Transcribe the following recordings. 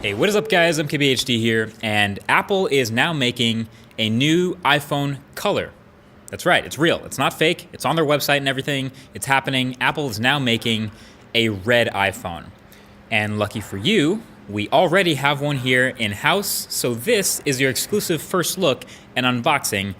Hey, what is up guys? I'm KBHD here, and Apple is now making a new iPhone color. That's right, it's real, it's not fake, it's on their website and everything, it's happening. Apple is now making a red iPhone. And lucky for you, we already have one here in-house, so this is your exclusive first look and unboxing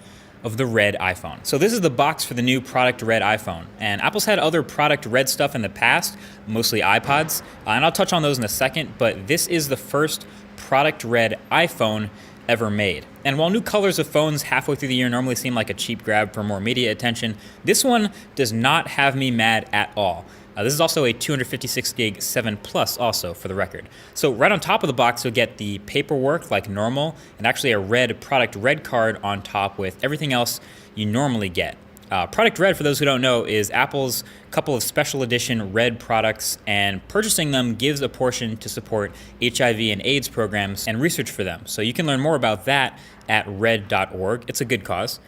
of the red iPhone. So this is the box for the new product red iPhone. And Apple's had other product red stuff in the past, mostly iPods, and I'll touch on those in a second, but this is the first product red iPhone ever made. And while new colors of phones halfway through the year normally seem like a cheap grab for more media attention, this one does not have me mad at all. This is also a 256 gig 7 Plus also, for the record. So right on top of the box, you'll get the paperwork like normal, and actually a red product red card on top with everything else you normally get. Product red, for those who don't know, is Apple's couple of special edition red products, and purchasing them gives a portion to support HIV and AIDS programs and research for them. So you can learn more about that at red.org. It's a good cause.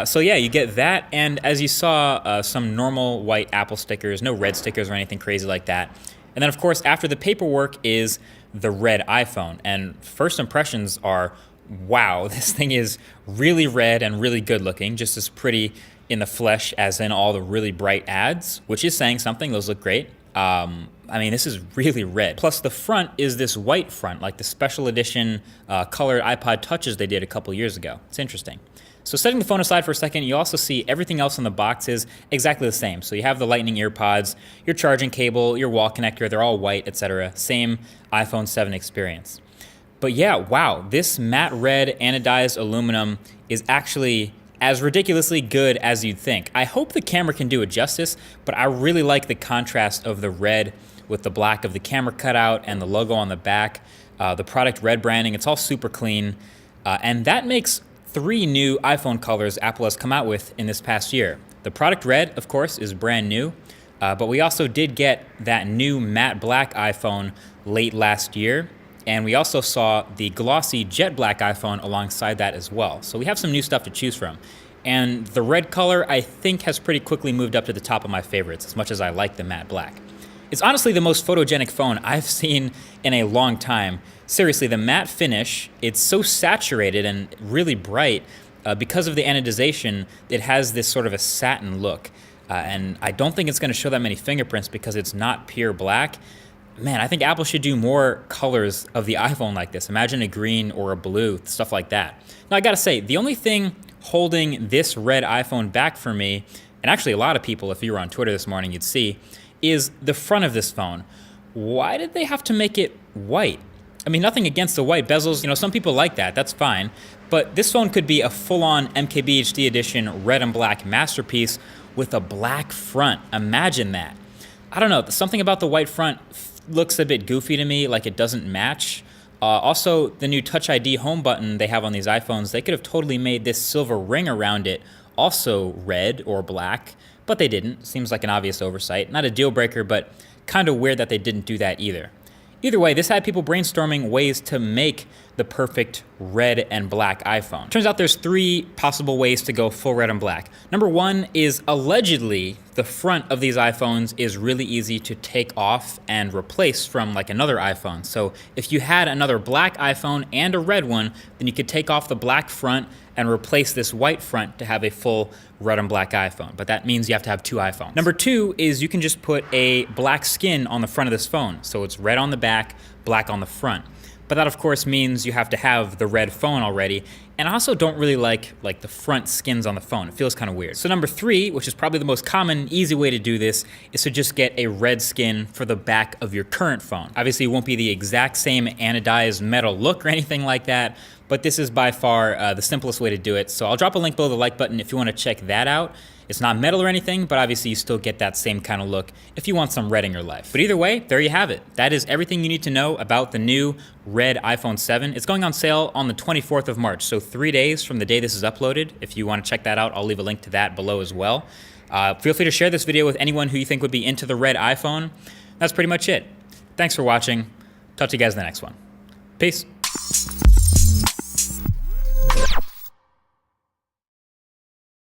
So yeah, you get that, and as you saw, some normal white Apple stickers, no red stickers or anything crazy like that. And then of course, after the paperwork is the red iPhone, and first impressions are, wow, this thing is really red and really good looking, just as pretty in the flesh as in all the really bright ads, which is saying something. Those look great. I mean, this is really red. Plus the front is this white front, like the special edition colored iPod Touches they did a couple years ago. It's interesting. So setting the phone aside for a second, you also see everything else in the box is exactly the same. So you have the lightning earpods, your charging cable, your wall connector, they're all white, etc. Same iPhone 7 experience. But yeah, wow, this matte red anodized aluminum is actually as ridiculously good as you'd think. I hope the camera can do it justice, but I really like the contrast of the red with the black of the camera cutout and the logo on the back, the product red branding. It's all super clean, and that makes 3 new iPhone colors Apple has come out with in this past year. The product red, of course, is brand new, but we also did get that new matte black iPhone late last year, and we also saw the glossy jet black iPhone alongside that as well. So we have some new stuff to choose from. And the red color, I think, has pretty quickly moved up to the top of my favorites, as much as I like the matte black. It's honestly the most photogenic phone I've seen in a long time. Seriously, the matte finish, it's so saturated and really bright. Because of the anodization, it has this sort of a satin look. And I don't think it's going to show that many fingerprints because it's not pure black. Man, I think Apple should do more colors of the iPhone like this. Imagine a green or a blue, stuff like that. Now, I gotta say, the only thing holding this red iPhone back for me, and actually a lot of people, if you were on Twitter this morning, you'd see, is the front of this phone. Why did they have to make it white? I mean, nothing against the white bezels. You know, some people like that, that's fine. But this phone could be a full-on MKBHD edition red and black masterpiece with a black front. Imagine that. I don't know, something about the white front looks a bit goofy to me, like it doesn't match. Also, the new Touch ID home button they have on these iPhones, they could have totally made this silver ring around it also red or black, but they didn't. Seems like an obvious oversight. Not a deal breaker, but kind of weird that they didn't do that either. Either way, this had people brainstorming ways to make the perfect red and black iPhone. Turns out there's 3 possible ways to go full red and black. Number 1 is allegedly the front of these iPhones is really easy to take off and replace from like another iPhone. So if you had another black iPhone and a red one, then you could take off the black front and replace this white front to have a full red and black iPhone. But that means you have to have 2 iPhones. Number 2 is you can just put a black skin on the front of this phone. So it's red on the back, black on the front. But that of course means you have to have the red phone already. And I also don't really like the front skins on the phone. It feels kind of weird. So number 3, which is probably the most common, easy way to do this, is to just get a red skin for the back of your current phone. Obviously it won't be the exact same anodized metal look or anything like that, but this is by far the simplest way to do it. So I'll drop a link below the like button if you want to check that out. It's not metal or anything, but obviously you still get that same kind of look if you want some red in your life. But either way, there you have it. That is everything you need to know about the new red iPhone 7. It's going on sale on the 24th of March, so 3 days from the day this is uploaded. If you want to check that out, I'll leave a link to that below as well. Feel free to share this video with anyone who you think would be into the red iPhone. That's pretty much it. Thanks for watching. Talk to you guys in the next one. Peace.